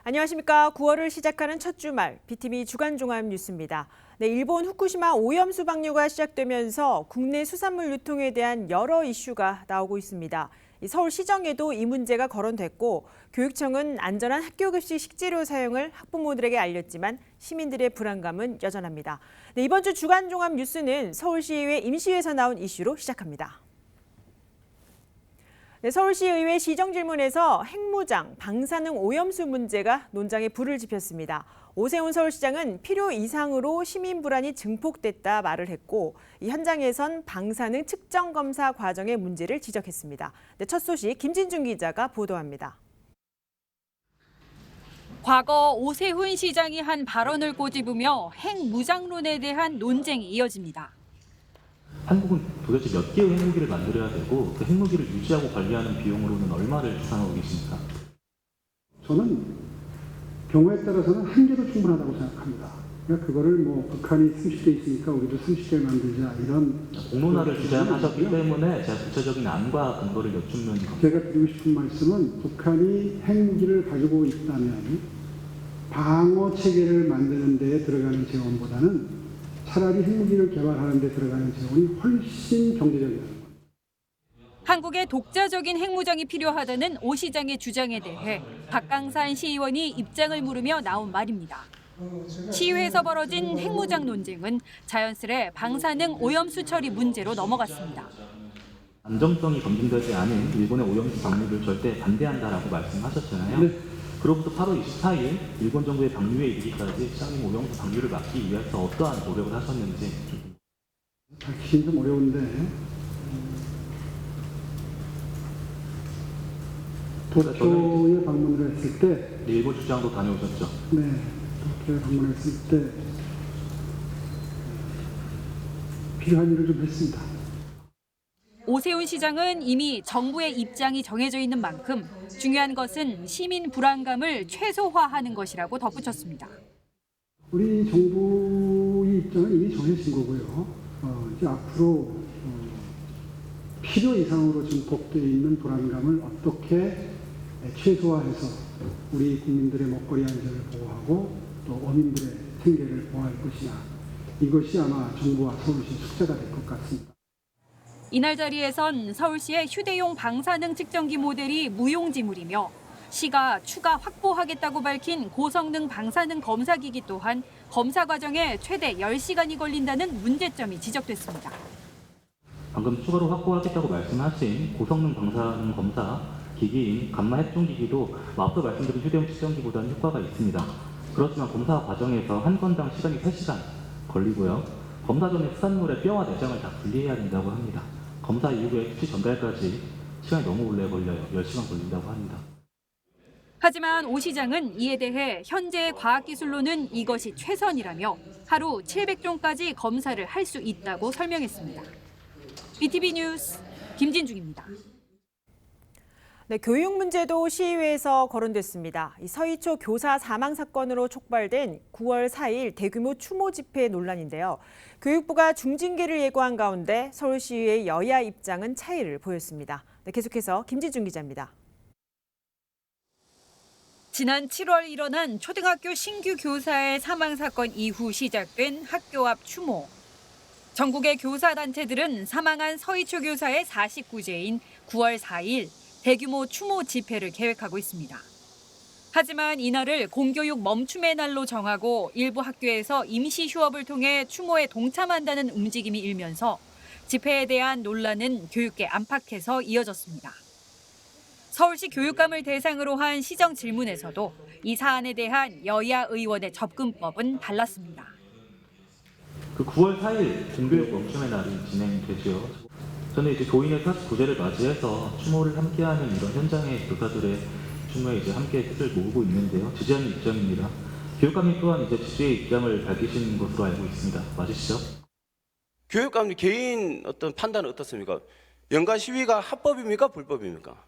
안녕하십니까. 9월을 시작하는 첫 주말 BTV 주간 종합 뉴스입니다. 일본 후쿠시마 오염수 방류가 시작되면서 국내 수산물 유통에 대한 여러 이슈가 나오고 있습니다. 서울시정에도 이 문제가 거론됐고 교육청은 안전한 학교급식 식재료 사용을 학부모들에게 알렸지만 시민들의 불안감은 여전합니다. 이번 주 주간 종합 뉴스는 서울시의회 임시회에서 나온 이슈로 시작합니다. 서울시의회 시정질문에서 핵무장, 방사능 오염수 문제가 논장에 불을 지폈습니다. 오세훈 서울시장은 필요 이상으로 시민 불안이 증폭됐다 말을 했고 이 현장에선 방사능 측정 검사 과정의 문제를 지적했습니다. 첫 소식 김진중 기자가 보도합니다. 과거 오세훈 시장이 한 발언을 꼬집으며 핵무장론에 대한 논쟁이 이어집니다. 한국은 도대체 몇 개의 핵무기를 만들어야 되고 그 핵무기를 유지하고 관리하는 비용으로는 얼마를 추산하고 계십니까? 저는 경우에 따라서는 한 개도 충분하다고 생각합니다. 그러니까 그거를 북한이 수십개 있으니까 우리도 수십개 만들자 이런 공론화를 주장하셨기 때문에 제가 구체적인 안과 근거를 여쭙는 겁니다. 제가 드리고 싶은 말씀은 북한이 핵무기를 가지고 있다면 방어 체계를 만드는 데 들어가는 재원보다는 차라리 핵무기를 개발하는 데 들어가는 재원이 훨씬 경제적이다. 한국의 독자적인 핵무장이 필요하다는 오 시장의 주장에 대해 박강산 시의원이 입장을 물으며 나온 말입니다. 시의회에서 벌어진 핵무장 논쟁은 자연스레 방사능 오염수 처리 문제로 넘어갔습니다. 안정성이 검증되지 않은 일본의 오염수 방류를 절대 반대한다라고 말씀하셨잖아요. 네. 그로부터 8월 24일 일본 정부의 방류에 이르기까지 시장님 오염수 방류를 막기 위해서 어떠한 노력을 하셨는지. 밝히긴 좀 어려운데 도쿄에 방문을 했을 때 일본 출장도 다녀오셨죠? 네, 도쿄에 방문했을 때 필요한 일을 좀 했습니다. 오세훈 시장은 이미 정부의 입장이 정해져 있는 만큼 중요한 것은 시민 불안감을 최소화하는 것이라고 덧붙였습니다. 우리 정부의 입장은 이미 정해진 거고요. 이제 앞으로 필요 이상으로 증폭되어 있는 불안감을 어떻게 최소화해서 우리 국민들의 먹거리 안전을 보호하고 또 어민들의 생계를 보호할 것이냐. 이것이 아마 정부와 서울시 숙제가 될 것 같습니다. 이날 자리에선 서울시의 휴대용 방사능 측정기 모델이 무용지물이며 시가 추가 확보하겠다고 밝힌 고성능 방사능 검사기기 또한 검사 과정에 최대 10시간이 걸린다는 문제점이 지적됐습니다. 방금 추가로 확보하겠다고 말씀하신 고성능 방사능 검사 기기인 감마 핵종기기도 앞서 말씀드린 휴대용 측정기보다는 효과가 있습니다. 그렇지만 검사 과정에서 한 건당 시간이 3시간 걸리고요. 검사 전에 수산물의 뼈와 내장을 다 분리해야 된다고 합니다. 검사 이후에 수치 전달까지 시간이 너무 오래 걸려요. 10시간 걸린다고 합니다. 하지만 오 시장은 이에 대해 현재의 과학기술로는 이것이 최선이라며 하루 700종까지 검사를 할 수 있다고 설명했습니다. BTV 뉴스 김진중입니다. 교육 문제도 시의회에서 거론됐습니다. 서희초 교사 사망 사건으로 촉발된 9월 4일 대규모 추모 집회 논란인데요. 교육부가 중징계를 예고한 가운데 서울시의회 여야 입장은 차이를 보였습니다. 계속해서 김진중 기자입니다. 지난 7월 일어난 초등학교 신규 교사의 사망 사건 이후 시작된 학교 앞 추모. 전국의 교사단체들은 사망한 서희초 교사의 49제인 9월 4일 대규모 추모 집회를 계획하고 있습니다. 하지만 이날을 공교육 멈춤의 날로 정하고 일부 학교에서 임시 휴업을 통해 추모에 동참한다는 움직임이 일면서 집회에 대한 논란은 교육계 안팎에서 이어졌습니다. 서울시 교육감을 대상으로 한 시정 질문에서도 이 사안에 대한 여야 의원의 접근법은 달랐습니다. 그 9월 4일 공교육 멈춤의 날이 진행되죠. 저는 이제 교인의 49제를 맞이해서 추모를 함께하는 이런 현장의 교사들의 추모에 이제 함께 뜻을 모으고 있는데요. 지지하는 입장입니다. 교육감이 또한 이제 지지의 입장을 밝히신 것으로 알고 있습니다. 맞으시죠? 교육감님 개인 어떤 판단은 어떻습니까? 연간 시위가 합법입니까? 불법입니까?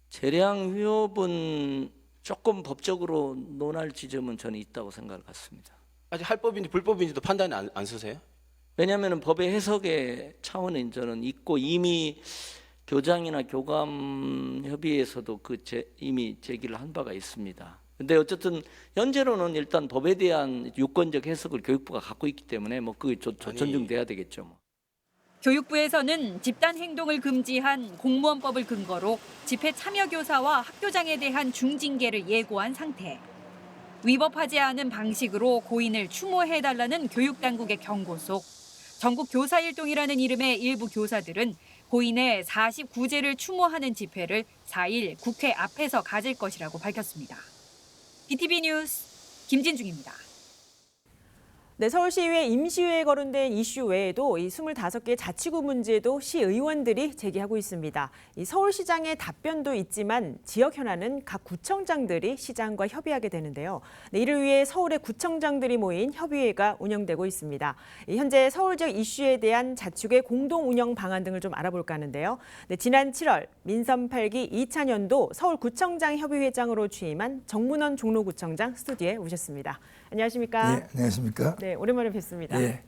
재량 휴업은 조금 법적으로 논할 지점은 저는 있다고 생각을 갖습니다. 아직 합법인지 불법인지도 판단이 안 서세요? 왜냐하면 법의 해석의 차원은 저는 있고 이미 교장이나 교감 협의회에서도 이미 제기를 한 바가 있습니다. 근데 어쨌든 현재로는 일단 법에 대한 유권적 해석을 교육부가 갖고 있기 때문에 뭐 그게 존중돼야 되겠죠. 뭐. 교육부에서는 집단 행동을 금지한 공무원법을 근거로 집회 참여 교사와 학교장에 대한 중징계를 예고한 상태. 위법하지 않은 방식으로 고인을 추모해달라는 교육당국의 경고 속 전국 교사일동이라는 이름의 일부 교사들은 고인의 49제를 추모하는 집회를 4일 국회 앞에서 가질 것이라고 밝혔습니다. BTV 뉴스 김진중입니다. 네, 서울시의회 임시회에 거론된 이슈 외에도 이 25개 자치구 문제도 시의원들이 제기하고 있습니다. 이 서울시장의 답변도 있지만 지역 현안은 각 구청장들이 시장과 협의하게 되는데요. 네, 이를 위해 서울의 구청장들이 모인 협의회가 운영되고 있습니다. 현재 서울 지역 이슈에 대한 자축의 공동 운영 방안 등을 좀 알아볼까 하는데요. 네, 지난 7월 민선 8기 이찬현도 서울구청장 협의회장으로 취임한 정문원 종로구청장 스튜디오에 오셨습니다. 안녕하십니까? 네, 안녕하십니까? 네, 오랜만에 뵙습니다. 예.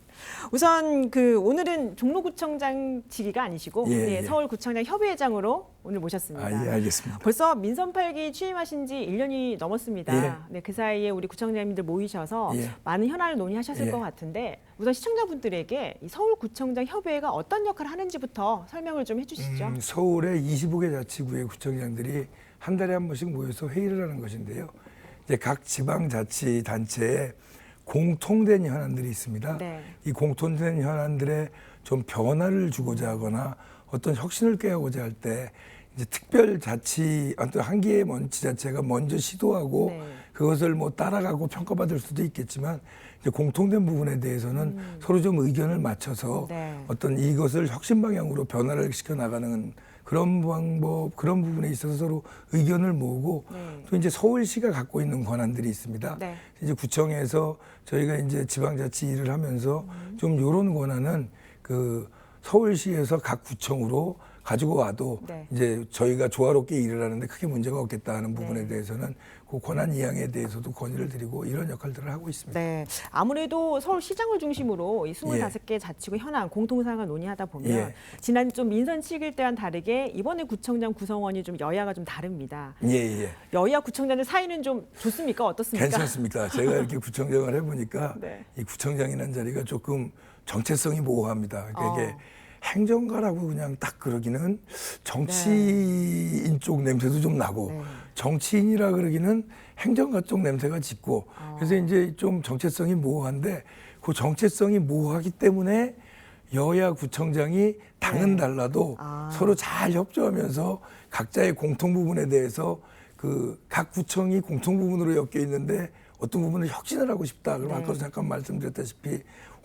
우선 오늘은 종로구청장 직위가 아니시고 예, 네, 예. 서울구청장 협의회장으로 오늘 모셨습니다. 아, 예, 알겠습니다. 벌써 민선 8기 취임하신 지 1년이 넘었습니다. 예. 네, 그 사이에 우리 구청장님들 모이셔서 예. 많은 현안을 논의하셨을 예. 것 같은데 우선 시청자분들에게 이 서울구청장 협의회가 어떤 역할을 하는지부터 설명을 좀 해주시죠. 서울의 25개 자치구의 구청장들이 한 달에 한 번씩 모여서 회의를 하는 것인데요. 이제 각 지방자치단체에 공통된 현안들이 있습니다. 네. 이 공통된 현안들에 좀 변화를 주고자 하거나 어떤 혁신을 꾀하고자 할 때 이제 특별 자치 어떤 한 개의 지자체가 먼저 시도하고 네. 그것을 뭐 따라가고 평가받을 수도 있겠지만 이제 공통된 부분에 대해서는 서로 좀 의견을 맞춰서 네. 어떤 이것을 혁신 방향으로 변화를 시켜 나가는 그런 방법, 그런 부분에 있어서 서로 의견을 모으고 네. 또 이제 서울시가 갖고 있는 권한들이 있습니다. 네. 이제 구청에서 저희가 이제 지방자치 일을 하면서 좀 이런 권한은 그 서울시에서 각 구청으로 가지고 와도 네. 이제 저희가 조화롭게 일을 하는데 크게 문제가 없겠다 하는 부분에 네. 대해서는 그 권한 이양에 대해서도 건의를 드리고 이런 역할들을 하고 있습니다. 네, 아무래도 서울시장을 중심으로 이 25개 자치구 현안 공통사항을 논의하다 보면 예. 지난 좀 민선 7기 때와는 다르게 이번에 구청장 구성원이 좀 여야가 좀 다릅니다. 예, 예. 여야 구청장들 사이는 좀 좋습니까? 어떻습니까? 괜찮습니다. 제가 이렇게 구청장을 해보니까 네. 이 구청장이라는 자리가 조금 정체성이 모호합니다. 그러니까 이게 어. 행정가라고 그냥 딱 그러기는 정치인 쪽 냄새도 좀 나고 네. 정치인이라 그러기는 행정가 쪽 냄새가 짙고 그래서 이제 좀 정체성이 모호한데 그 정체성이 모호하기 때문에 여야 구청장이 당은 네. 달라도 아. 서로 잘 협조하면서 각자의 공통 부분에 대해서 그 각 구청이 공통 부분으로 엮여 있는데 어떤 부분을 혁신을 하고 싶다. 그럼 네. 아까도 잠깐 말씀드렸다시피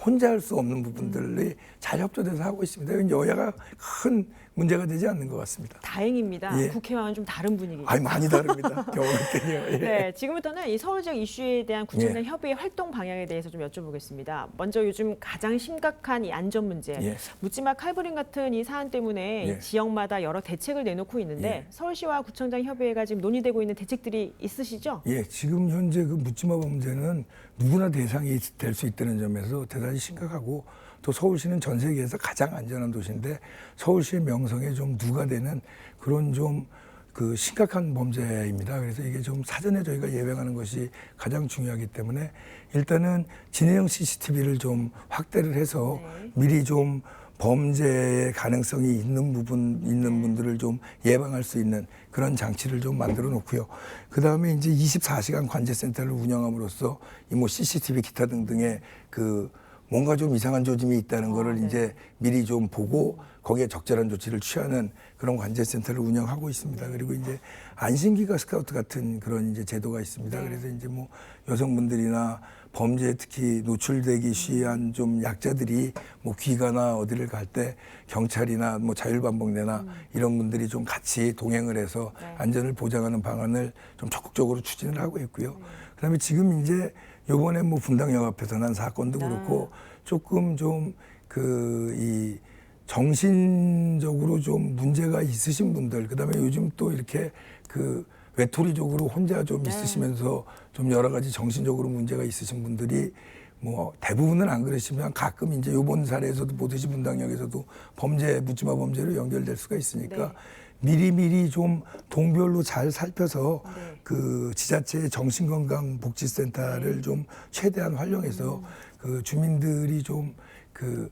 혼자 할 수 없는 부분들이 잘 협조돼서 하고 있습니다. 이건 여야가 큰 문제가 되지 않는 것 같습니다. 다행입니다. 예. 국회와는 좀 다른 분위기죠. 아니 많이 다릅니다. 경험했더니요. 예. 네, 지금부터는 이 서울 지역 이슈에 대한 구청장 예. 협의회 활동 방향에 대해서 좀 여쭤보겠습니다. 먼저 요즘 가장 심각한 이 안전 문제, 예. 묻지마 칼부림 같은 이 사안 때문에 예. 이 지역마다 여러 대책을 내놓고 있는데 예. 서울시와 구청장 협의회가 지금 논의되고 있는 대책들이 있으시죠? 예, 지금 현재 그 묻지마 범죄는 누구나 대상이 될 수 있다는 점에서 대단히 심각하고 또 서울시는 전 세계에서 가장 안전한 도시인데 서울시의 명성에 좀 누가 되는 그런 좀 그 심각한 범죄입니다. 그래서 이게 좀 사전에 저희가 예방하는 것이 가장 중요하기 때문에 일단은 진해형 CCTV를 좀 확대를 해서 네. 미리 좀 범죄의 가능성이 있는 분들을 좀 예방할 수 있는 그런 장치를 좀 만들어 놓고요. 그 다음에 이제 24시간 관제센터를 운영함으로써 이 뭐 CCTV 기타 등등의 그 뭔가 좀 이상한 조짐이 있다는 거를 네. 이제 미리 좀 보고 거기에 적절한 조치를 취하는 그런 관제센터를 운영하고 있습니다. 그리고 이제 안심기가 스카우트 같은 그런 이제 제도가 있습니다. 네. 그래서 이제 뭐 여성분들이나 범죄에 특히 노출되기 쉬한 좀 약자들이 뭐 귀가나 어디를 갈 때 경찰이나 뭐 자율반복내나 이런 분들이 좀 같이 동행을 해서 네. 안전을 보장하는 방안을 좀 적극적으로 추진을 하고 있고요. 그다음에 지금 이제 요번에 뭐 분당역 앞에서 난 사건도 그렇고 조금 좀 그 이 정신적으로 좀 문제가 있으신 분들, 그다음에 요즘 또 이렇게 그 외톨이적으로 혼자 좀 네. 있으시면서 좀 여러 가지 정신적으로 문제가 있으신 분들이 뭐 대부분은 안 그러시면 가끔 이제 요번 사례에서도 보듯이 분당역에서도 범죄, 묻지마 범죄로 연결될 수가 있으니까 미리미리 좀 동별로 잘 살펴서 그 지자체의 정신건강복지센터를 좀 최대한 활용해서 그 주민들이 좀 그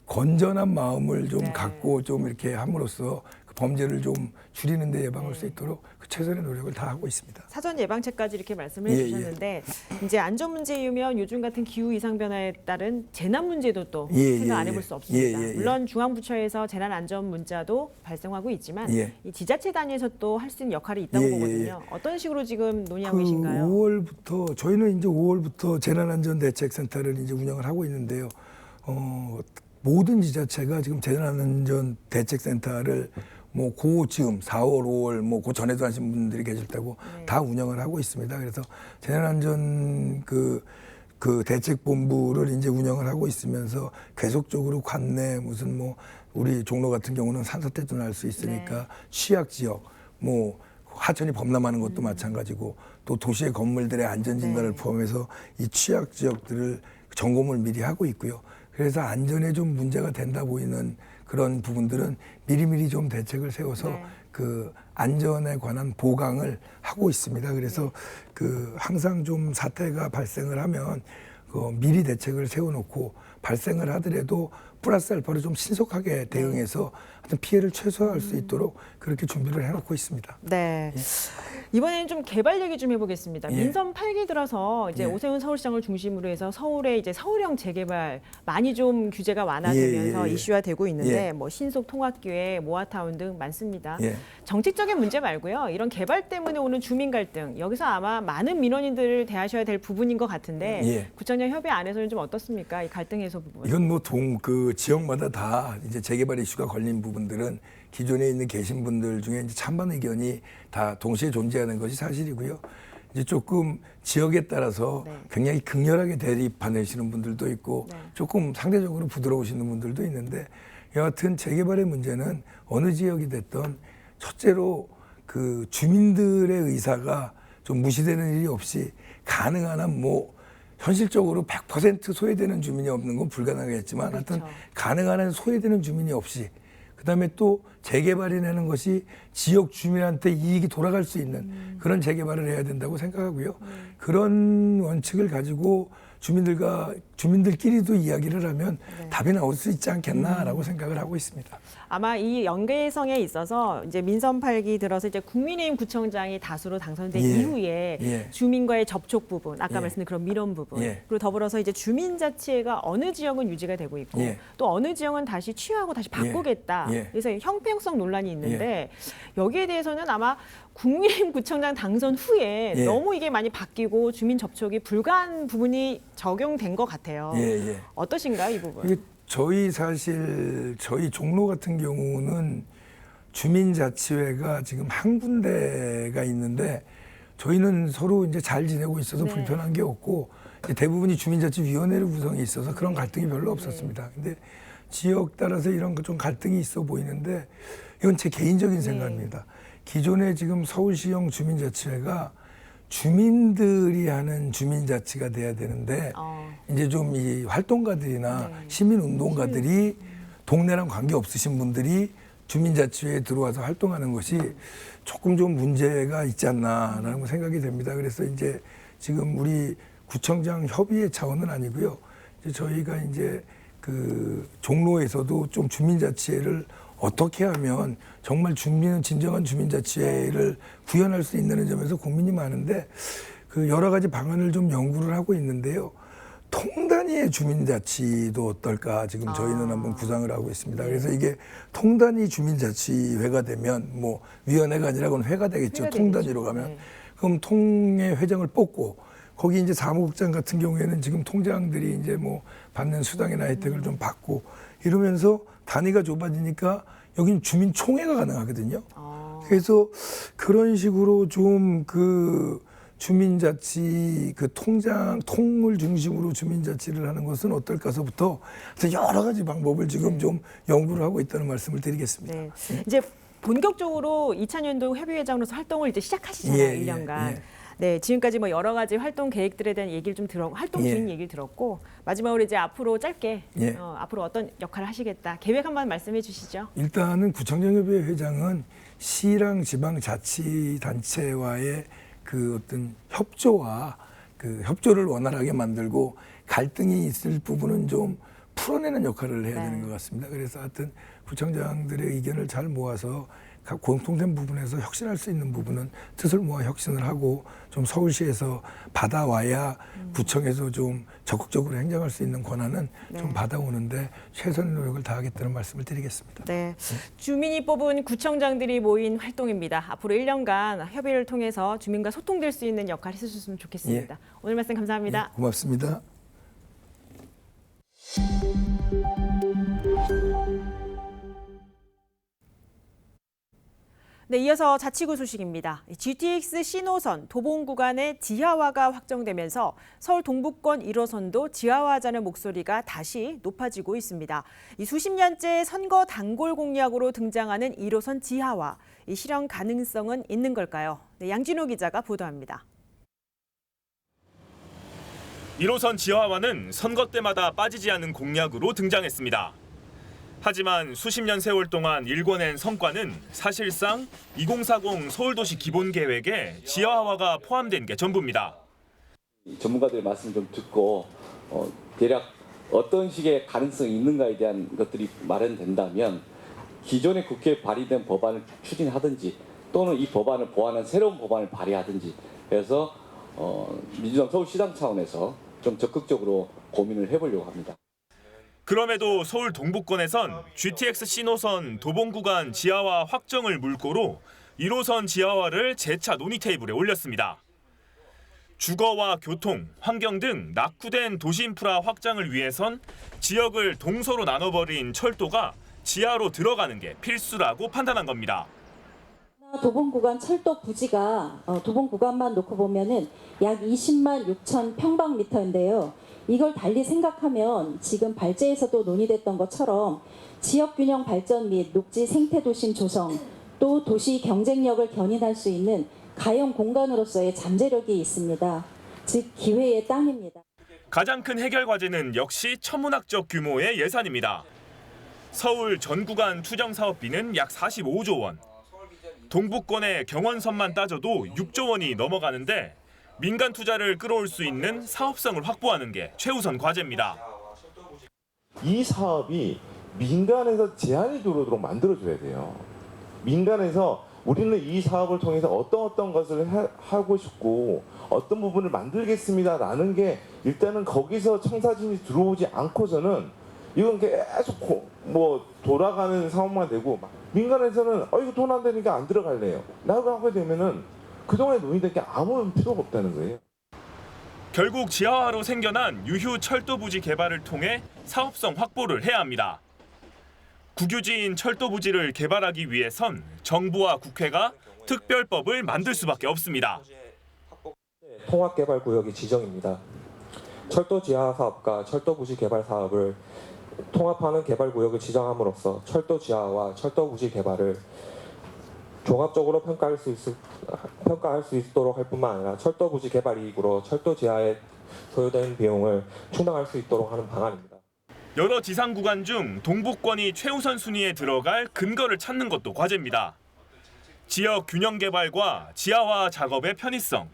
건전한 마음을 좀 갖고 좀 이렇게 함으로써 그 범죄를 좀 줄이는 데 예방할 수 있도록 그 최선의 노력을 다하고 있습니다. 사전 예방책까지 이렇게 말씀을 예, 해주셨는데 이제 안전 문제이면 요즘 같은 기후 이상 변화에 따른 재난 문제도 또 예, 생각 예, 안 해볼 예. 수 없습니다. 예, 예, 예. 물론 중앙부처에서 재난 안전 문자도 발생하고 있지만 예. 이 지자체 단위에서 또 할 수 있는 역할이 있다고 예, 예, 보거든요. 어떤 식으로 지금 논의하고 그 계신가요? 5월부터 저희는 이제 5월부터 재난안전대책센터를 이제 운영을 하고 있는데요. 모든 지자체가 지금 재난안전대책센터를 뭐 즈음 4월, 5월 뭐 그 전에도 하신 분들이 계실 테고 다 운영을 하고 있습니다. 그래서 재난안전 그 대책본부를 이제 운영을 하고 있으면서 계속적으로 관내 무슨 뭐 우리 종로 같은 경우는 산사태도 날 수 있으니까 취약 지역 뭐 하천이 범람하는 것도 마찬가지고 또 도시의 건물들의 안전 진단을 포함해서 이 취약 지역들을 점검을 미리 하고 있고요. 그래서 안전에 좀 문제가 된다 보이는 그런 부분들은 미리미리 좀 대책을 세워서 그 안전에 관한 보강을 하고 있습니다. 그래서 그 항상 좀 사태가 발생을 하면 그 미리 대책을 세워놓고 발생을 하더라도 플러스 알파로 좀 신속하게 대응해서 어떤 피해를 최소화할 수 있도록 그렇게 준비를 해놓고 있습니다. 네. 이번에는 좀 개발 얘기 좀 해보겠습니다. 예. 민선 8기 들어서 이제 예. 오세훈 서울시장을 중심으로 해서 서울의 이제 서울형 재개발 많이 좀 규제가 완화되면서 예, 예, 예. 이슈화되고 있는데 예. 뭐 신속 통합기획, 모아타운 등 많습니다. 예. 정책적인 문제 말고요. 이런 개발 때문에 오는 주민 갈등 여기서 아마 많은 민원인들을 대하셔야 될 부분인 것 같은데 예. 구청장 협의 안에서는 좀 어떻습니까? 이 갈등 해소 부분. 이건 뭐 그 지역마다 다 이제 재개발 이슈가 걸린 부분들은 기존에 있는 계신 분들 중에 이제 찬반 의견이 다 동시에 존재하는 것이 사실이고요. 이제 조금 지역에 따라서 굉장히 극렬하게 대립하시는 분들도 있고 조금 상대적으로 부드러우시는 분들도 있는데 여하튼 재개발의 문제는 어느 지역이 됐던 첫째로 그 주민들의 의사가 좀 무시되는 일이 없이 가능한 한 뭐 현실적으로 100% 소외되는 주민이 없는 건 불가능하겠지만 하여튼 가능한 한 소외되는 주민이 없이 그다음에 또 재개발이라는 것이 지역 주민한테 이익이 돌아갈 수 있는 그런 재개발을 해야 된다고 생각하고요. 그런 원칙을 가지고 주민들끼리도 이야기를 하면 답이 나올 수 있지 않겠나라고 생각을 하고 있습니다. 아마 이 연계성에 있어서 이제 민선 8기 들어서 이제 국민의힘 구청장이 다수로 당선된 예. 이후에 예. 주민과의 접촉 부분, 아까 예. 말씀드린 그런 민원 부분, 예. 그리고 더불어서 이제 주민자치회가 어느 지역은 유지가 되고 있고 예. 또 어느 지역은 다시 취하고 다시 바꾸겠다. 예. 그래서 형평성 논란이 있는데 여기에 대해서는 아마 국민의힘 구청장 당선 후에 예. 너무 이게 많이 바뀌고 주민 접촉이 불가한 부분이 적용된 것 같아요. 예, 예. 어떠신가요, 이 부분? 이게 저희 종로 같은 경우는 주민자치회가 지금 한 군데가 있는데 저희는 서로 이제 잘 지내고 있어서 불편한 게 없고 이제 대부분이 주민자치위원회를 구성해 있어서 그런 갈등이 별로 없었습니다. 근데 지역 따라서 이런 좀 갈등이 있어 보이는데 이건 제 개인적인 생각입니다. 기존에 지금 서울시형 주민자치회가 주민들이 하는 주민자치가 돼야 되는데 이제 좀 이 활동가들이나 시민운동가들이 동네랑 관계 없으신 분들이 주민자치회에 들어와서 활동하는 것이 조금 좀 문제가 있지 않나라는 생각이 됩니다. 그래서 이제 지금 우리 구청장 협의의 차원은 아니고요. 이제 저희가 이제 그 종로에서도 좀 주민자치회를 어떻게 하면 정말 진정한 주민자치회를 구현할 수 있는 점에서 고민이 많은데 그 여러 가지 방안을 좀 연구를 하고 있는데요. 통단위의 주민자치도 어떨까 지금 저희는 한번 구상을 하고 있습니다. 그래서 이게 통단위 주민자치회가 되면 뭐 위원회가 아니라 그건 회가 되겠죠. 통단위로 가면. 그럼 통의 회장을 뽑고 거기 이제 사무국장 같은 경우에는 지금 통장들이 이제 뭐 받는 수당이나 혜택을 좀 받고 이러면서 단위가 좁아지니까 여긴 주민총회가 가능하거든요. 그래서 그런 식으로 좀 그 주민자치 그 통을 중심으로 주민자치를 하는 것은 어떨까서부터 여러 가지 방법을 지금 좀 연구를 하고 있다는 말씀을 드리겠습니다. 네. 이제 본격적으로 2000년도 협의회장으로서 활동을 이제 시작하시잖아요, 1년간. 네, 지금까지 뭐 여러 가지 활동 계획들에 대한 얘기를 좀 활동 중인 얘기를 들었고 마지막으로 이제 앞으로 짧게 예. 앞으로 어떤 역할을 하시겠다 계획 한번 말씀해 주시죠. 일단은 구청정협의회 회장은 시랑 지방자치단체와의 그 어떤 협조와 그 협조를 원활하게 만들고 갈등이 있을 부분은 좀 풀어내는 역할을 해야 되는 것 같습니다. 그래서 하여튼 구청장들의 의견을 잘 모아서 각 공통된 부분에서 혁신할 수 있는 부분은 뜻을 모아 혁신을 하고 좀 서울시에서 받아와야 구청에서 좀 적극적으로 행정할 수 있는 권한은 좀 받아오는데 최선의 노력을 다하겠다는 말씀을 드리겠습니다. 네, 주민이 뽑은 구청장들이 모인 활동입니다. 앞으로 1년간 협의를 통해서 주민과 소통될 수 있는 역할 해주셨으면 좋겠습니다. 오늘 말씀 감사합니다. 예, 고맙습니다. 네, 이어서 자치구 소식입니다. GTX 신호선 도봉 구간의 지하화가 확정되면서 서울 동부권 1호선도 지하화하자는 목소리가 다시 높아지고 있습니다. 이 수십 년째 선거 단골 공약으로 등장하는 1호선 지하화, 이 실현 가능성은 있는 걸까요? 네, 양진호 기자가 보도합니다. 1호선 지하화는 선거 때마다 빠지지 않는 공약으로 등장했습니다. 하지만 수십 년 세월 동안 일궈낸 성과는 사실상 2040 서울도시 기본계획에 지하화가 포함된 게 전부입니다. 전문가들의 말씀을 좀 듣고 대략 어떤 식의 가능성이 있는가에 대한 것들이 마련된다면 기존의 국회에 발의된 법안을 추진하든지 또는 이 법안을 보완한 새로운 법안을 발의하든지 해서 민주당 서울시장 차원에서 좀 적극적으로 고민을 해보려고 합니다. 그럼에도 서울 동부권에선 GTX 신호선 도봉 구간 지하화 확정을 물꼬로 1호선 지하화를 재차 논의 테이블에 올렸습니다. 주거와 교통, 환경 등 낙후된 도시 인프라 확장을 위해선 지역을 동서로 나눠버린 철도가 지하로 들어가는 게 필수라고 판단한 겁니다. 도봉 구간 철도 부지가 도봉 구간만 놓고 보면은 약 20만 6천 평방미터인데요. 이걸 달리 생각하면 지금 발제에서도 논의됐던 것처럼 지역균형 발전 및 녹지 생태도심 조성, 또 도시 경쟁력을 견인할 수 있는 가용 공간으로서의 잠재력이 있습니다. 즉 기회의 땅입니다. 가장 큰 해결 과제는 역시 천문학적 규모의 예산입니다. 서울 전 구간 추정 사업비는 약 45조 원. 동부권의 경원선만 따져도 6조 원이 넘어가는데 민간 투자를 끌어올 수 있는 사업성을 확보하는 게 최우선 과제입니다. 이 사업이 민간에서 제한이 들어오도록 만들어줘야 돼요. 민간에서 우리는 이 사업을 통해서 어떤 것을 하고 싶고 어떤 부분을 만들겠습니다라는 게 일단은 거기서 청사진이 들어오지 않고서는 이건 계속 돌아가는 상황만 되고 민간에서는 이거 돈 안 되니까 안 들어갈래요. 라고 하게 되면은 그동안에 논의된 게 아무 필요가 없다는 거예요. 결국 지하화로 생겨난 유휴 철도 부지 개발을 통해 사업성 확보를 해야 합니다. 국유지인 철도 부지를 개발하기 위해선 정부와 국회가 특별법을 만들 수밖에 없습니다. 통합개발구역이 지정입니다. 철도 지하화 사업과 철도 부지 개발 사업을 통합하는 개발구역을 지정함으로써 철도 지하화와 철도 부지 개발을 종합적으로 평가할 수 있도록 할 뿐만 아니라 철도 부지 개발 이익으로 철도 지하에 소요된 비용을 충당할 수 있도록 하는 방안입니다. 여러 지상 구간 중 동부권이 최우선 순위에 들어갈 근거를 찾는 것도 과제입니다. 지역 균형 개발과 지하화 작업의 편의성,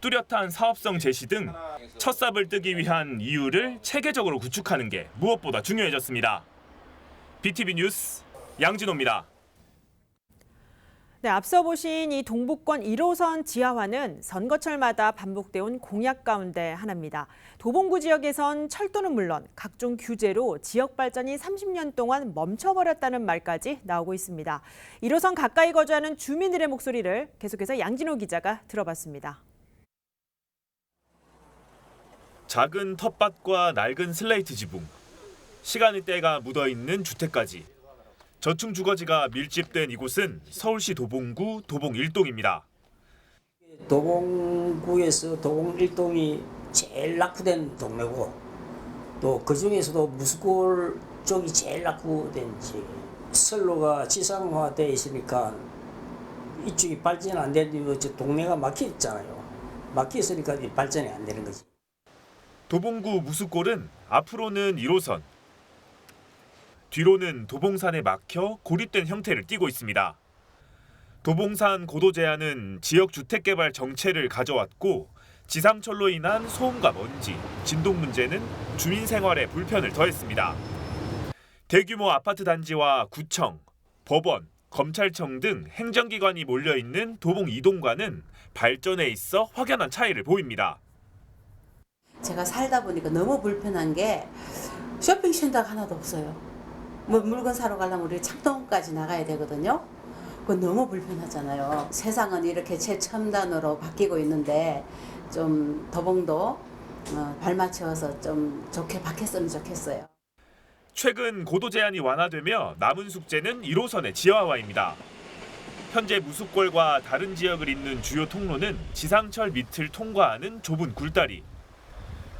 뚜렷한 사업성 제시 등 첫 삽을 뜨기 위한 이유를 체계적으로 구축하는 게 무엇보다 중요해졌습니다. BTV 뉴스 양진호입니다. 네, 앞서 보신 이 동부권 1호선 지하화는 선거철마다 반복돼온 공약 가운데 하나입니다. 도봉구 지역에선 철도는 물론 각종 규제로 지역 발전이 30년 동안 멈춰버렸다는 말까지 나오고 있습니다. 1호선 가까이 거주하는 주민들의 목소리를 계속해서 양진호 기자가 들어봤습니다. 작은 텃밭과 낡은 슬레이트 지붕, 시간의 때가 묻어있는 주택까지. 저층 주거지가 밀집된 이곳은 서울시 도봉구 도봉 1동입니다. 도봉구에서 도봉 1동이 제일 낙후된 동네고 또 그중에서도 무스골 쪽이 제일 낙후된 지역. 선로가 지상화되어 있으니까 이쪽이 발전 안 되는 동네가 막혀 있잖아요. 막혀 있으니까 발전이 안 되는 거지. 도봉구 무수골은 앞으로는 1호선, 뒤로는 도봉산에 막혀 고립된 형태를 띠고 있습니다. 도봉산 고도 제한은 지역 주택개발 정체를 가져왔고 지상철로 인한 소음과 먼지, 진동 문제는 주민 생활에 불편을 더했습니다. 대규모 아파트 단지와 구청, 법원, 검찰청 등 행정기관이 몰려있는 도봉 2동과는 발전에 있어 확연한 차이를 보입니다. 제가 살다 보니까 너무 불편한 게 쇼핑센터가 하나도 없어요. 뭐 물건 사러 가려면 우리 창동까지 나가야 되거든요. 그건 너무 불편하잖아요. 세상은 이렇게 최첨단으로 바뀌고 있는데 좀 도봉도 발맞춰서 좀 좋게 바뀌었으면 좋겠어요. 최근 고도 제한이 완화되며 남은 숙제는 1호선의 지하화입니다. 현재 무수골과 다른 지역을 잇는 주요 통로는 지상철 밑을 통과하는 좁은 굴다리.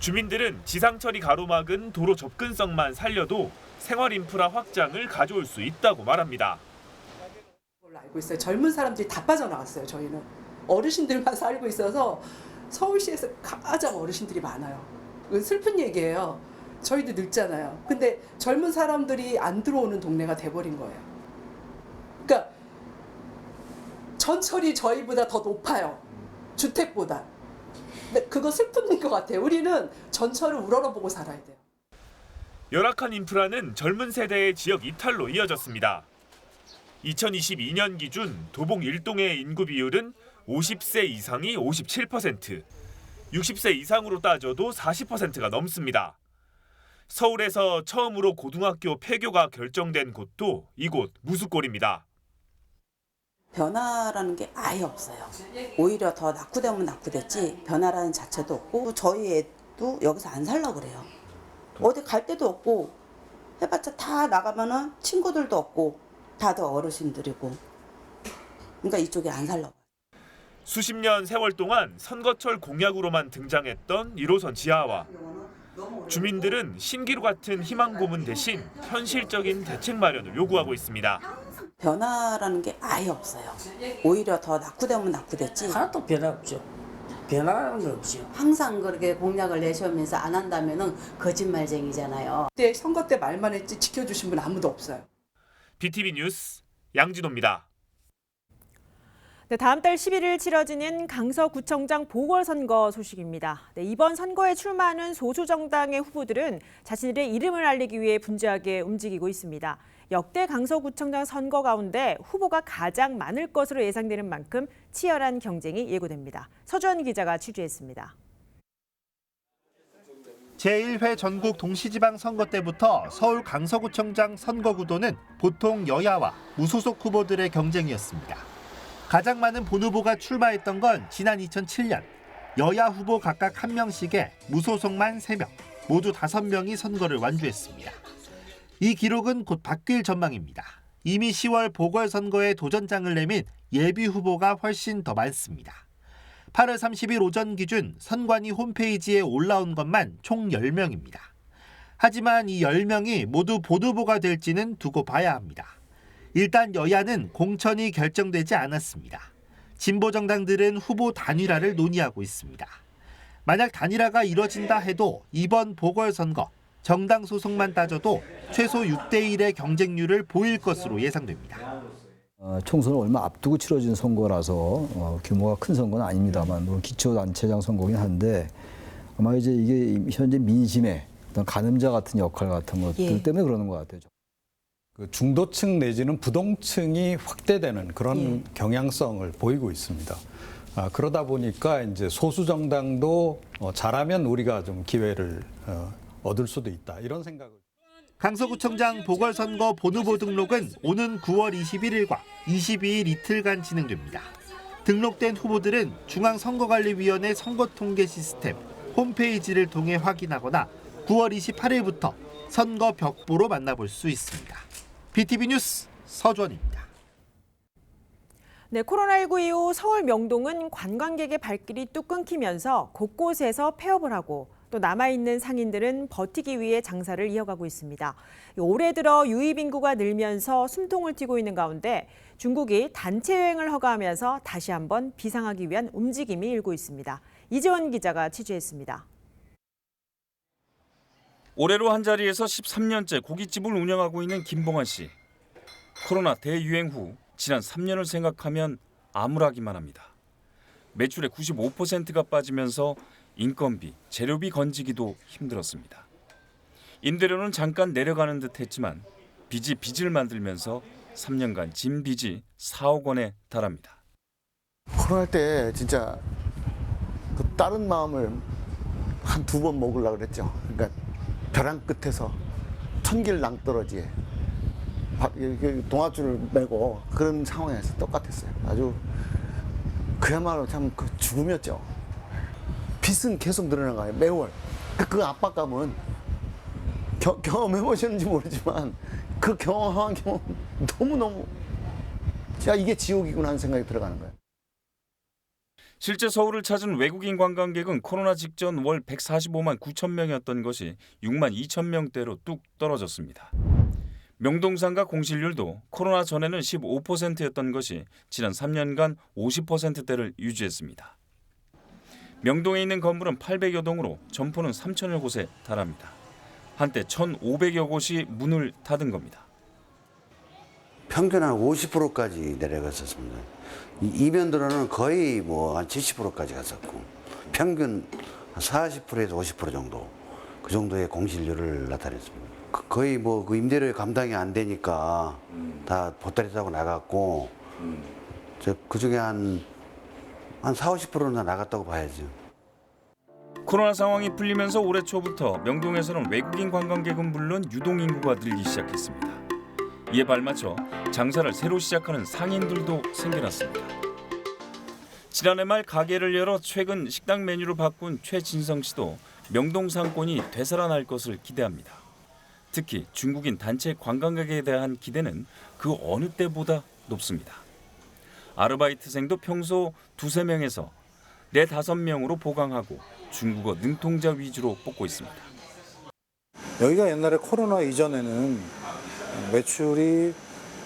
주민들은 지상철이 가로막은 도로 접근성만 살려도 생활 인프라 확장을 가져올 수 있다고 말합니다. 알고 있어요. 젊은 사람들이 다 빠져나갔어요. 저희는 어르신들만 살고 있어서 서울시에서 가장 어르신들이 많아요. 그건 슬픈 얘기예요. 저희도 늙잖아요. 근데 젊은 사람들이 안 들어오는 동네가 돼버린 거예요. 그러니까 전철이 저희보다 더 높아요. 주택보다. 근데 그거 슬픈 것 같아요. 우리는 전철을 우러러보고 살아야 돼요. 열악한 인프라는 젊은 세대의 지역 이탈로 이어졌습니다. 2022년 기준 도봉 1동의 인구 비율은 50세 이상이 57%, 60세 이상으로 따져도 40%가 넘습니다. 서울에서 처음으로 고등학교 폐교가 결정된 곳도 이곳 무수골입니다. 변화라는 게 아예 없어요. 오히려 더 낙후되면 낙후됐지 변화라는 자체도 없고 저희 애도 여기서 안 살려고 그래요. 어디 갈 데도 없고 해봤자 다 나가면은 친구들도 없고 다들 어르신들이고 그러니까 이쪽에 안 살려고. 수십 년 세월 동안 선거철 공약으로만 등장했던 1호선 지하화. 주민들은 신기루 같은 희망 고문 대신 현실적인 대책 마련을 요구하고 있습니다. 변화라는 게 아예 없어요. 오히려 더 낙후되면 낙후됐지. 하나도 변화 없죠. 변화라는 게 없죠. 항상 그렇게 공약을 내셔오면서 안 한다면은 거짓말쟁이잖아요. 그때 선거 때 말만 했지 지켜주신 분 아무도 없어요. BTV 뉴스 양진호입니다. 네, 다음 달 11일 치러지는 강서구청장 보궐선거 소식입니다. 네, 이번 선거에 출마하는 소수 정당의 후보들은 자신들의 이름을 알리기 위해 분주하게 움직이고 있습니다. 역대 강서구청장 선거 가운데 후보가 가장 많을 것으로 예상되는 만큼 치열한 경쟁이 예고됩니다. 서주환 기자가 취재했습니다. 제1회 전국 동시지방 선거 때부터 서울 강서구청장 선거 구도는 보통 여야와 무소속 후보들의 경쟁이었습니다. 가장 많은 본 후보가 출마했던 건 지난 2007년. 여야 후보 각각 1명씩에 무소속만 3명, 모두 5명이 선거를 완주했습니다. 이 기록은 곧 바뀔 전망입니다. 이미 10월 보궐선거에 도전장을 내민 예비 후보가 훨씬 더 많습니다. 8월 30일 오전 기준 선관위 홈페이지에 올라온 것만 총 10명입니다. 하지만 이 10명이 모두 본 후보가 될지는 두고 봐야 합니다. 일단 여야는 공천이 결정되지 않았습니다. 진보 정당들은 후보 단일화를 논의하고 있습니다. 만약 단일화가 이뤄진다 해도 이번 보궐선거 정당 소속만 따져도 최소 6대1의 경쟁률을 보일 것으로 예상됩니다. 총선을 얼마 앞두고 치러진 선거라서 규모가 큰 선거는 아닙니다만 기초단체장 선거긴 한데 아마 이제 이게 현재 민심의 어떤 가늠자 같은 역할 같은 것들 때문에 그러는 것 같아요. 그 중도층 내지는 부동층이 확대되는 그런 경향성을 보이고 있습니다. 그러다 보니까 이제 소수 정당도 잘하면 우리가 좀 기회를 얻을 수도 있다 이런 생각을. 강서구청장 보궐선거 본후보 등록은 오는 9월 21일과 22일 이틀간 진행됩니다. 등록된 후보들은 중앙선거관리위원회 선거통계 시스템 홈페이지를 통해 확인하거나 9월 28일부터 선거 벽보로 만나볼 수 있습니다. BTV 뉴스 서주원입니다. 네, 코로나19 이후 서울 명동은 관광객의 발길이 뚝 끊기면서 곳곳에서 폐업을 하고 또 남아있는 상인들은 버티기 위해 장사를 이어가고 있습니다. 올해 들어 유입 인구가 늘면서 숨통을 튀고 있는 가운데 중국이 단체 여행을 허가하면서 다시 한번 비상하기 위한 움직임이 일고 있습니다. 이재원 기자가 취재했습니다. 올해로 한자리에서 13년째 고깃집을 운영하고 있는 김봉환 씨. 코로나 대유행 후 지난 3년을 생각하면 암울하기만 합니다. 매출의 95%가 빠지면서 인건비, 재료비 건지기도 힘들었습니다. 임대료는 잠깐 내려가는 듯 했지만 빚이 빚을 만들면서 3년간 진 빚이 4억 원에 달합니다. 코로나 때 진짜 그 다른 마음을 한 2번 먹으려고 그랬죠. 그러니까 벼랑 끝에서 천길 낭떠러지에 동아줄을 메고 그런 상황에서 똑같았어요. 아주 그야말로 참 그 죽음이었죠. 빚은 계속 늘어나가요. 매월. 그 압박감은 경험해보셨는지 모르지만 그 경험한 경험 너무너무 진짜 이게 지옥이구나 하는 생각이 들어가는 거예요. 실제 서울을 찾은 외국인 관광객은 코로나 직전 월 145만 9천 명이었던 것이 6만 2천 명대로 뚝 떨어졌습니다. 명동상가 공실률도 코로나 전에는 15%였던 것이 지난 3년간 50%대를 유지했습니다. 명동에 있는 건물은 800여 동으로 점포는 3천여 곳에 달합니다. 한때 1,500여 곳이 문을 닫은 겁니다. 평균 한 50%까지 내려갔었습니다. 이면도로는 거의 뭐 한 70%까지 갔었고 평균 한 40%에서 50% 정도 그 정도의 공실률을 나타냈습니다. 거의 뭐 그 임대료에 감당이 안 되니까 다 보따리 싸고 나갔고 그 중에 한 40~50%는 나갔다고 봐야죠. 코로나 상황이 풀리면서 올해 초부터 명동에서는 외국인 관광객은 물론 유동 인구가 늘기 시작했습니다. 이에 발맞춰 장사를 새로 시작하는 상인들도 생겨났습니다. 지난해 말 가게를 열어 최근 식당 메뉴를 바꾼 최진성 씨도 명동 상권이 되살아날 것을 기대합니다. 특히 중국인 단체 관광객에 대한 기대는 그 어느 때보다 높습니다. 아르바이트생도 평소 2~3명에서 4~5명으로 보강하고 중국어 능통자 위주로 뽑고 있습니다. 여기가 옛날에 코로나 이전에는 매출이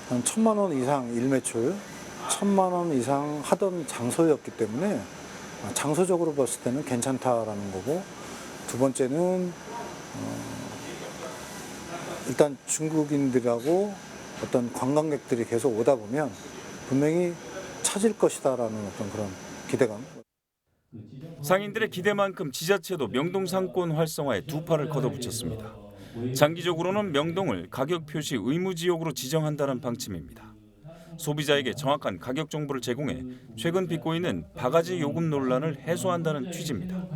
한 1,000만 원 이상 일매출, 1,000만 원 이상 하던 장소였기 때문에 장소적으로 봤을 때는 괜찮다라는 거고, 두 번째는 일단 중국인들하고 어떤 관광객들이 계속 오다 보면 분명히 찾을 것이다라는 어떤 그런 기대감. 상인들의 기대만큼 지자체도 명동 상권 활성화에 두 팔을 걷어붙였습니다. 장기적으로는 명동을 가격 표시 의무 지역으로 지정한다는 방침입니다. 소비자에게 정확한 가격 정보를 제공해 최근 빚고 있는 바가지 요금 논란을 해소한다는 취지입니다.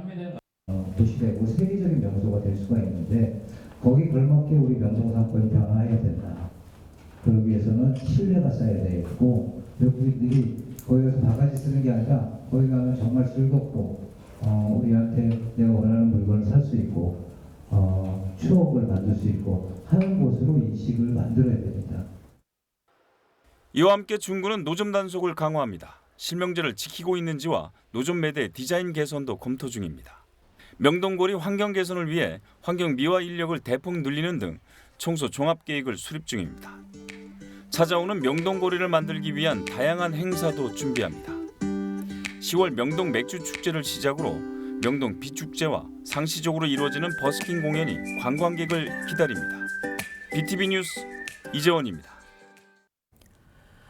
도시되고 세계적인 명소가 될 수가 있는데 거기 걸맞게 우리 명동 상권이 변화해야 된다. 그러기 위해서는 신뢰가 쌓여야 되고 외국인들이 거기 가서 바가지 쓰는 게 아니라 거기 가면 정말 즐겁고 우리한테 내가 원하는 물건을 살 수 있고 추억을 만들 수 있고 하는 곳으로 인식을 만들어야 됩니다. 이와 함께 중구는 노점 단속을 강화합니다. 실명제를 지키고 있는지와 노점 매대 디자인 개선도 검토 중입니다. 명동거리 환경 개선을 위해 환경 미화 인력을 대폭 늘리는 등 청소 종합 계획을 수립 중입니다. 찾아오는 명동거리를 만들기 위한 다양한 행사도 준비합니다. 10월 명동 맥주 축제를 시작으로 명동 비축제와 상시적으로 이루어지는 버스킹 공연이 관광객을 기다립니다. BTV 뉴스 이재원입니다.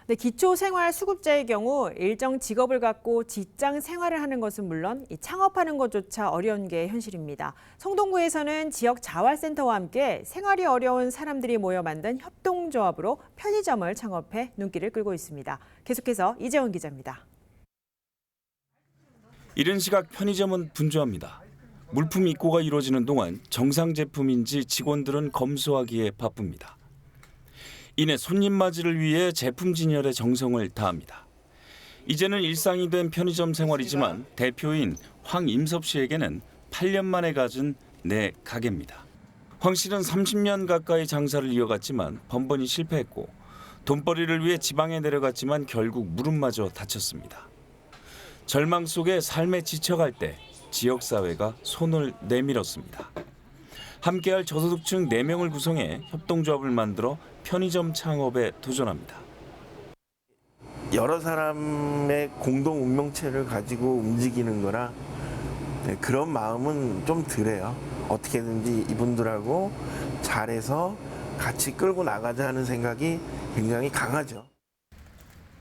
네, 기초생활수급자의 경우 일정 직업을 갖고 직장 생활을 하는 것은 물론 창업하는 것조차 어려운 게 현실입니다. 성동구에서는 지역 자활센터와 함께 생활이 어려운 사람들이 모여 만든 협동조합으로 편의점을 창업해 눈길을 끌고 있습니다. 계속해서 이재원 기자입니다. 이른 시각 편의점은 분주합니다. 물품 입고가 이루어지는 동안 정상 제품인지 직원들은 검수하기에 바쁩니다. 이내 손님 맞이를 위해 제품 진열에 정성을 다합니다. 이제는 일상이 된 편의점 생활이지만 대표인 황임섭 씨에게는 8년 만에 가진 내 가게입니다. 황 씨는 30년 가까이 장사를 이어갔지만 번번이 실패했고 돈벌이를 위해 지방에 내려갔지만 결국 무릎마저 다쳤습니다. 절망 속에 삶에 지쳐갈 때 지역사회가 손을 내밀었습니다. 함께할 저소득층 4명을 구성해 협동조합을 만들어 편의점 창업에 도전합니다. 여러 사람의 공동 운명체를 가지고 움직이는 거라 네, 그런 마음은 좀 덜해요. 어떻게든지 이분들하고 잘해서 같이 끌고 나가자 하는 생각이 굉장히 강하죠.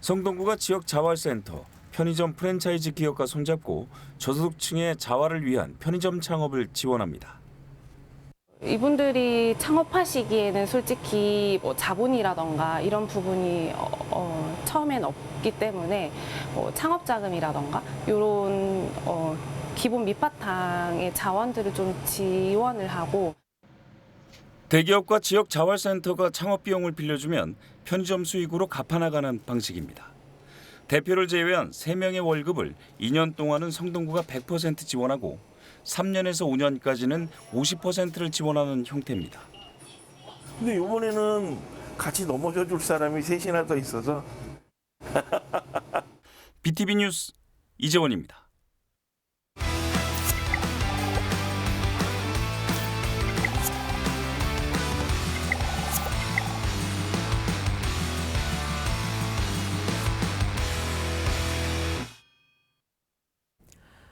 성동구가 지역 자활센터, 편의점 프랜차이즈 기업과 손잡고 저소득층의 자활을 위한 편의점 창업을 지원합니다. 이분들이 창업하시기에는 솔직히 뭐 자본이라던가 이런 부분이 처음엔 없기 때문에 창업 자금이라던가 이런 기본 밑바탕의 자원들을 좀 지원을 하고 대기업과 지역 자활센터가 창업 비용을 빌려주면 편의점 수익으로 갚아나가는 방식입니다. 대표를 제외한 3명의 월급을 2년 동안은 성동구가 100% 지원하고 3년에서 5년까지는 50%를 지원하는 형태입니다. 근데 이번에는 같이 넘어져 줄 사람이 셋이나 더 있어서. BTV 뉴스 이재원입니다.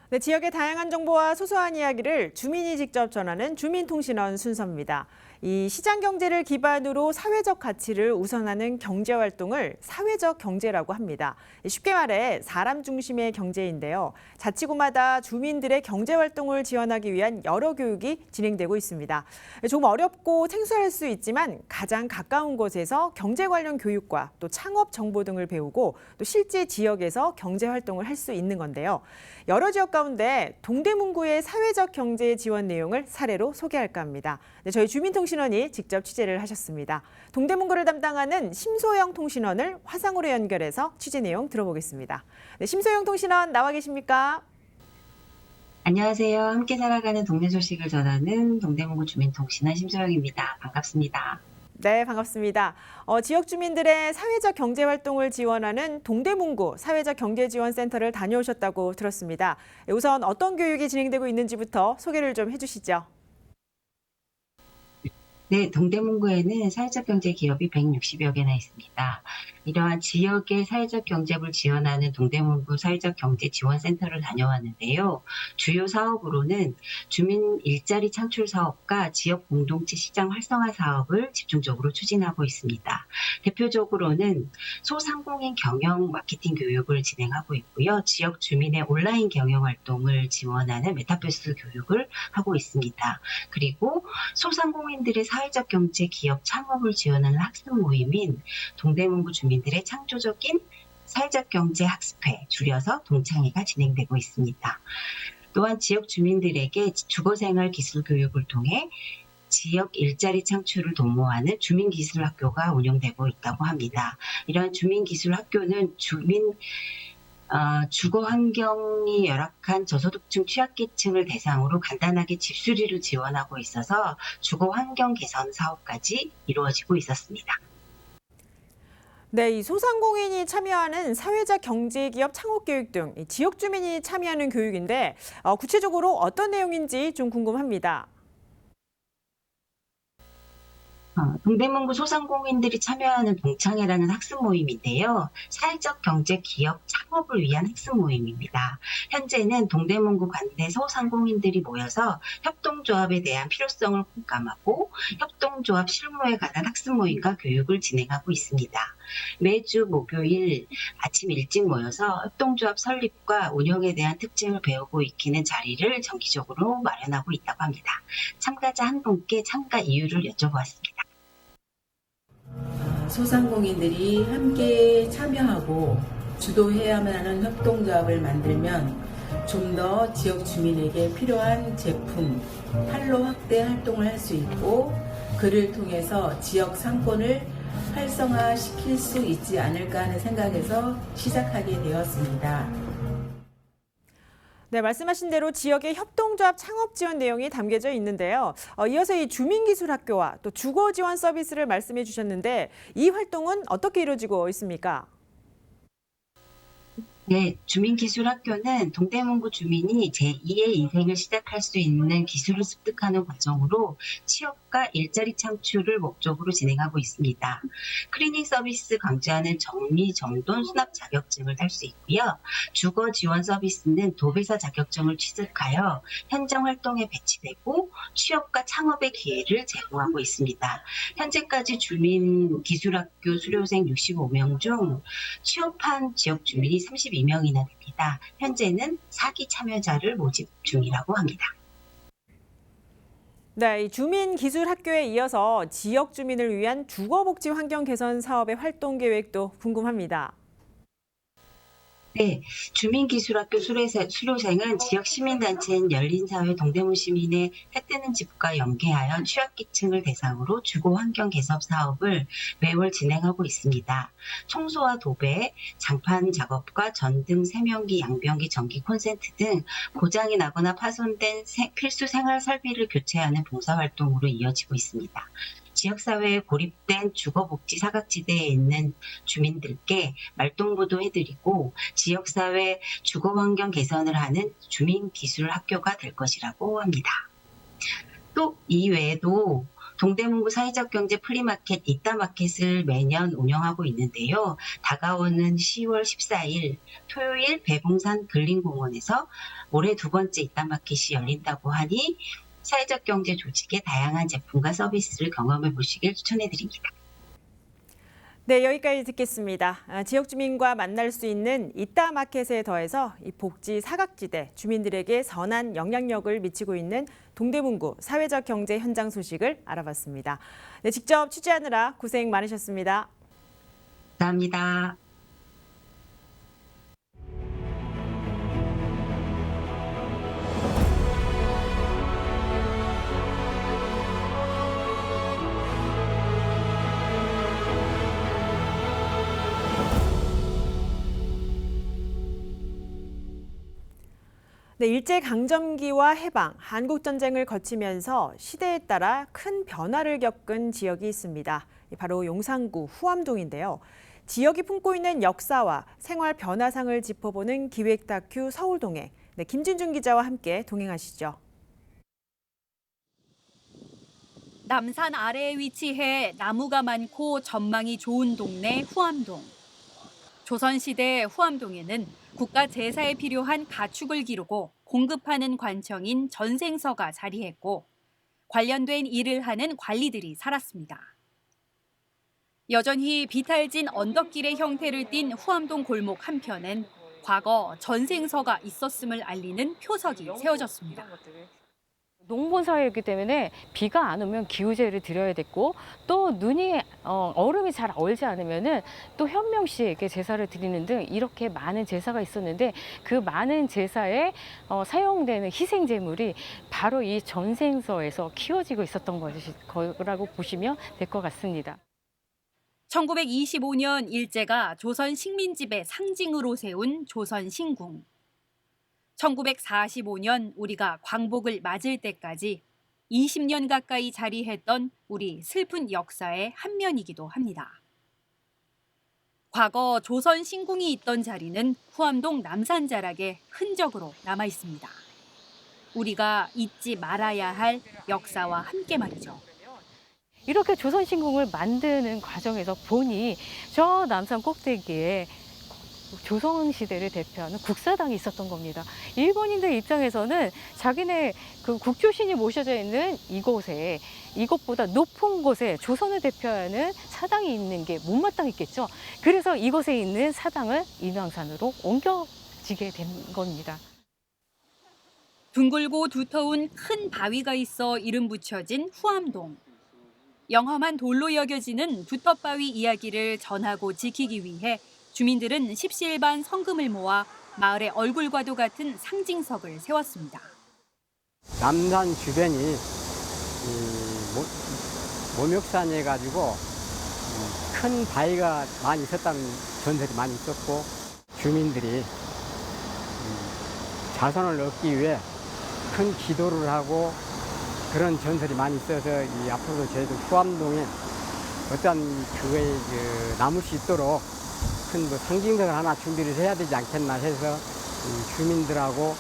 네, 지역의 다양한 정보와 소소한 이야기를 주민이 직접 전하는 주민통신원 순서입니다. 이 시장 경제를 기반으로 사회적 가치를 우선하는 경제 활동을 사회적 경제라고 합니다. 쉽게 말해 사람 중심의 경제인데요. 자치구마다 주민들의 경제 활동을 지원하기 위한 여러 교육이 진행되고 있습니다. 조금 어렵고 생소할 수 있지만 가장 가까운 곳에서 경제 관련 교육과 또 창업 정보 등을 배우고 또 실제 지역에서 경제 활동을 할 수 있는 건데요. 여러 지역 가운데 동대문구의 사회적 경제 지원 내용을 사례로 소개할까 합니다. 네, 저희 주민통신원이 직접 취재를 하셨습니다. 동대문구를 담당하는 심소영 통신원을 화상으로 연결해서 취재 내용 들어보겠습니다. 네, 심소영 통신원 나와 계십니까? 안녕하세요. 함께 살아가는 동네 소식을 전하는 동대문구 주민통신원 심소영입니다. 반갑습니다. 네, 반갑습니다. 지역 주민들의 사회적 경제 활동을 지원하는 동대문구 사회적 경제지원센터를 다녀오셨다고 들었습니다. 우선 어떤 교육이 진행되고 있는지부터 소개를 좀 해주시죠. 네, 동대문구에는 사회적 경제 기업이 160여 개나 있습니다. 이러한 지역의 사회적 경제를 지원하는 동대문구 사회적 경제 지원센터를 다녀왔는데요. 주요 사업으로는 주민 일자리 창출 사업과 지역 공동체 시장 활성화 사업을 집중적으로 추진하고 있습니다. 대표적으로는 소상공인 경영 마케팅 교육을 진행하고 있고요. 지역 주민의 온라인 경영 활동을 지원하는 메타버스 교육을 하고 있습니다. 그리고 소상공인들의 사회적 경제 기업 창업을 지원하는 학습 모임인 동대문구 주민들의 창조적인 사회적 경제 학습회, 줄여서 동창회가 진행되고 있습니다. 또한 지역 주민들에게 주거생활 기술 교육을 통해 지역 일자리 창출을 도모하는 주민기술학교가 운영되고 있다고 합니다. 이러한 주민기술학교는 주거 환경이 열악한 저소득층 취약계층을 대상으로 간단하게 집수리를 지원하고 있어서 주거 환경 개선 사업까지 이루어지고 있었습니다. 네, 이 소상공인이 참여하는 사회적 경제기업 창업교육 등 지역 주민이 참여하는 교육인데 구체적으로 어떤 내용인지 좀 궁금합니다. 동대문구 소상공인들이 참여하는 동창회라는 학습 모임인데요. 사회적 경제 기업 창업을 위한 학습 모임입니다. 현재는 동대문구 관내 소상공인들이 모여서 협동조합에 대한 필요성을 공감하고 협동조합 실무에 관한 학습 모임과 교육을 진행하고 있습니다. 매주 목요일 아침 일찍 모여서 협동조합 설립과 운영에 대한 특징을 배우고 익히는 자리를 정기적으로 마련하고 있다고 합니다. 참가자 한 분께 참가 이유를 여쭤보았습니다. 소상공인들이 함께 참여하고 주도해야만 하는 협동조합을 만들면 좀 더 지역 주민에게 필요한 제품, 판로 확대 활동을 할 수 있고 그를 통해서 지역 상권을 활성화시킬 수 있지 않을까 하는 생각에서 시작하게 되었습니다. 네, 말씀하신 대로 지역의 협동조합 창업 지원 내용이 담겨져 있는데요. 이어서 이 주민기술학교와 또 주거 지원 서비스를 말씀해 주셨는데 이 활동은 어떻게 이루어지고 있습니까? 네, 주민기술학교는 동대문구 주민이 제2의 인생을 시작할 수 있는 기술을 습득하는 과정으로 취업과 취업과 일자리 창출을 목적으로 진행하고 있습니다. 클리닝 서비스 강좌는 정리, 정돈, 수납 자격증을 딸 수 있고요. 주거 지원 서비스는 도배사 자격증을 취득하여 현장 활동에 배치되고 취업과 창업의 기회를 제공하고 있습니다. 현재까지 주민기술학교 수료생 65명 중 취업한 지역 주민이 32명이나 됩니다. 현재는 4기 참여자를 모집 중이라고 합니다. 네, 이 주민기술학교에 이어서 지역 주민을 위한 주거복지 환경 개선 사업의 활동 계획도 궁금합니다. 네, 주민기술학교 수료생은 지역 시민단체인 열린사회 동대문 시민의 해 뜨는 집과 연계하여 취약계층을 대상으로 주거환경 개선 사업을 매월 진행하고 있습니다. 청소와 도배, 장판 작업과 전등, 세면기, 양변기, 전기 콘센트 등 고장이 나거나 파손된 필수 생활 설비를 교체하는 봉사활동으로 이어지고 있습니다. 지역사회에 고립된 주거복지 사각지대에 있는 주민들께 말동무도 해드리고 지역사회 주거환경 개선을 하는 주민기술학교가 될 것이라고 합니다. 또 이외에도 동대문구 사회적 경제 플리마켓 이따마켓을 매년 운영하고 있는데요. 다가오는 10월 14일 토요일 배봉산 근린공원에서 올해 2번째 이따마켓이 열린다고 하니 사회적 경제 조직의 다양한 제품과 서비스를 경험해 보시길 추천해 드립니다. 네, 여기까지 듣겠습니다. 지역 주민과 만날 수 있는 이따마켓에 더해서 이 복지 사각지대 주민들에게 선한 영향력을 미치고 있는 동대문구 사회적 경제 현장 소식을 알아봤습니다. 네, 직접 취재하느라 고생 많으셨습니다. 감사합니다. 네, 일제강점기와 해방, 한국전쟁을 거치면서 시대에 따라 큰 변화를 겪은 지역이 있습니다. 바로 용산구 후암동인데요. 지역이 품고 있는 역사와 생활 변화상을 짚어보는 기획 다큐 서울동행. 네, 김진중 기자와 함께 동행하시죠. 남산 아래에 위치해 나무가 많고 전망이 좋은 동네 후암동. 조선시대 후암동에는 국가 제사에 필요한 가축을 기르고 공급하는 관청인 전생서가 자리했고 관련된 일을 하는 관리들이 살았습니다. 여전히 비탈진 언덕길의 형태를 띤 후암동 골목 한편엔 과거 전생서가 있었음을 알리는 표석이 세워졌습니다. 농촌 사회였기 때문에 비가 안 오면 기우제를 드려야 됐고 또 눈이 얼음이 잘 얼지 않으면은 또 현명 씨에게 제사를 드리는 등 이렇게 많은 제사가 있었는데 그 많은 제사에 사용되는 희생 제물이 바로 이 전생서에서 키워지고 있었던 거라고 보시면 될 것 같습니다. 1925년 일제가 조선 식민지배 상징으로 세운 조선신궁. 1945년 우리가 광복을 맞을 때까지 20년 가까이 자리했던 우리 슬픈 역사의 한 면이기도 합니다. 과거 조선 신궁이 있던 자리는 후암동 남산자락의 흔적으로 남아 있습니다. 우리가 잊지 말아야 할 역사와 함께 말이죠. 이렇게 조선신궁을 만드는 과정에서 보니 저 남산 꼭대기에 조선시대를 대표하는 국사당이 있었던 겁니다. 일본인들 입장에서는 자기네 그 국조신이 모셔져 있는 이곳보다 높은 곳에 조선을 대표하는 사당이 있는 게 못마땅했겠죠. 그래서 이곳에 있는 사당을 인왕산으로 옮겨지게 된 겁니다. 둥글고 두터운 큰 바위가 있어 이름 붙여진 후암동. 영험한 돌로 여겨지는 두텁바위 이야기를 전하고 지키기 위해 주민들은 십시일반 성금을 모아 마을의 얼굴과도 같은 상징석을 세웠습니다. 남산 주변이 모멱산해 가지고 큰 바위가 많이 있었다는 전설이 많이 있었고 주민들이 자선을 얻기 위해 큰 기도를 하고 그런 전설이 많이 있어서 앞으로도 저희도 후암동에 어떤 그거에 남을 수 있도록 큰 상징석을 하나 준비를 해야 되지 않겠나 해서 주민들하고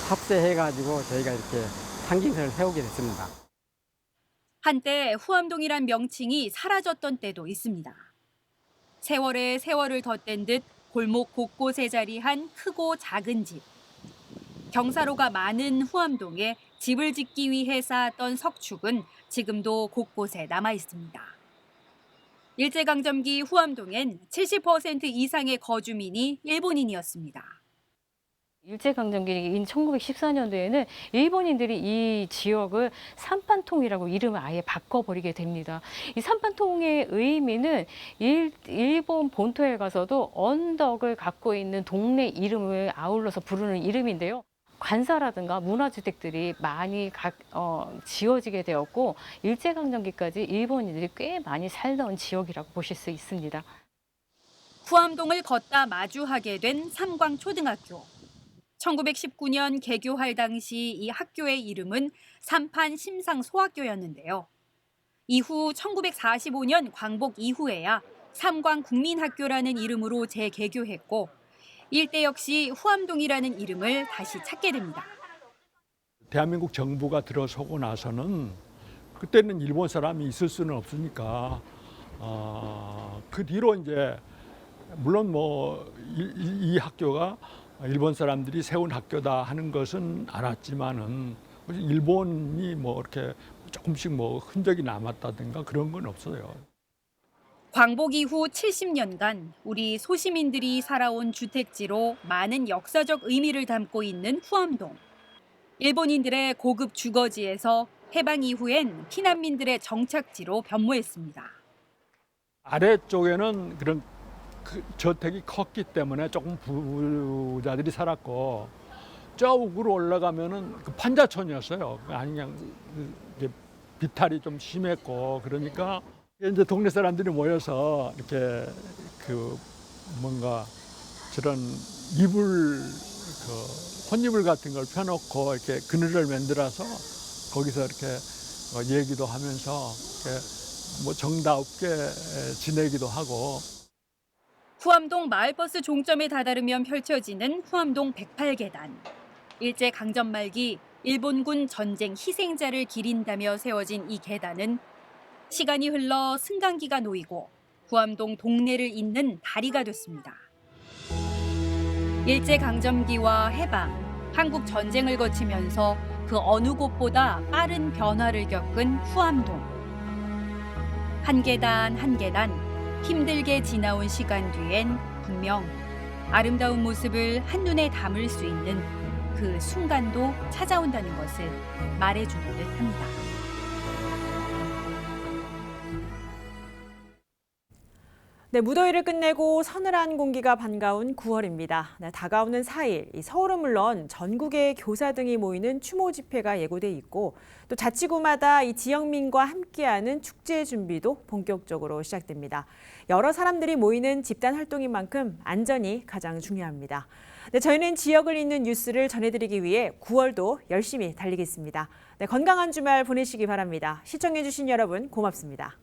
합세해가지고 저희가 이렇게 상징석을 세우게 됐습니다. 한때 후암동이란 명칭이 사라졌던 때도 있습니다. 세월에 세월을 덧댄 듯 골목 곳곳에 자리한 크고 작은 집. 경사로가 많은 후암동에 집을 짓기 위해 쌓았던 석축은 지금도 곳곳에 남아 있습니다. 일제강점기 후암동엔 70% 이상의 거주민이 일본인이었습니다. 일제강점기인 1914년도에는 일본인들이 이 지역을 삼판통이라고 이름을 아예 바꿔버리게 됩니다. 이 삼판통의 의미는 일본 본토에 가서도 언덕을 갖고 있는 동네 이름을 아울러서 부르는 이름인데요. 관사라든가 문화주택들이 많이 지어지게 되었고 일제강점기까지 일본인들이 꽤 많이 살던 지역이라고 보실 수 있습니다. 후암동을 걷다 마주하게 된 삼광초등학교. 1919년 개교할 당시 이 학교의 이름은 삼판 심상소학교였는데요. 이후 1945년 광복 이후에야 삼광국민학교라는 이름으로 재개교했고 일대 역시 후암동이라는 이름을 다시 찾게 됩니다. 대한민국 정부가 들어서고 나서는 그때는 일본 사람이 있을 수는 없으니까 그 뒤로 이제 물론 뭐 이 학교가 일본 사람들이 세운 학교다 하는 것은 알았지만은 일본이 뭐 이렇게 조금씩 뭐 흔적이 남았다든가 그런 건 없어요. 광복 이후 70년간 우리 소시민들이 살아온 주택지로 많은 역사적 의미를 담고 있는 후암동. 일본인들의 고급 주거지에서 해방 이후엔 피난민들의 정착지로 변모했습니다. 아래쪽에는 그런 저택이 컸기 때문에 조금 부자들이 살았고 저 우로 올라가면은 그 판자촌이었어요. 아니 그냥 비탈이 좀 심했고 그러니까 이제 동네 사람들이 모여서 이렇게 뭔가 저런 이불 혼이불 같은 걸 펴놓고 이렇게 그늘을 만들어서 거기서 이렇게 얘기도 하면서 이렇게 뭐 정다웁게 지내기도 하고. 후암동 마을버스 종점에 다다르면 펼쳐지는 후암동 108계단. 일제강점 말기 일본군 전쟁 희생자를 기린다며 세워진 이 계단은 시간이 흘러 승강기가 놓이고 후암동 동네를 잇는 다리가 됐습니다. 일제강점기와 해방, 한국 전쟁을 거치면서 그 어느 곳보다 빠른 변화를 겪은 후암동. 한 계단 한 계단 힘들게 지나온 시간 뒤엔 분명 아름다운 모습을 한눈에 담을 수 있는 그 순간도 찾아온다는 것을 말해주는 듯합니다. 네, 무더위를 끝내고 서늘한 공기가 반가운 9월입니다. 네, 다가오는 4일, 서울은 물론 전국의 교사 등이 모이는 추모 집회가 예고돼 있고 또 자치구마다 이 지역민과 함께하는 축제 준비도 본격적으로 시작됩니다. 여러 사람들이 모이는 집단 활동인 만큼 안전이 가장 중요합니다. 네, 저희는 지역을 잇는 뉴스를 전해드리기 위해 9월도 열심히 달리겠습니다. 네, 건강한 주말 보내시기 바랍니다. 시청해주신 여러분 고맙습니다.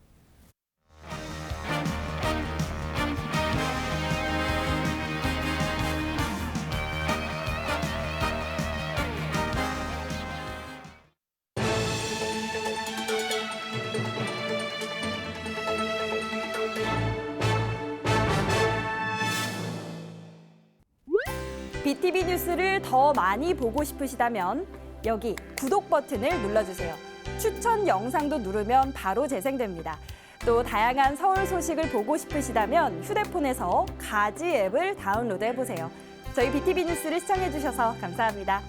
BTV 뉴스를 더 많이 보고 싶으시다면 여기 구독 버튼을 눌러주세요. 추천 영상도 누르면 바로 재생됩니다. 또 다양한 서울 소식을 보고 싶으시다면 휴대폰에서 가지 앱을 다운로드해보세요. 저희 BTV 뉴스를 시청해주셔서 감사합니다.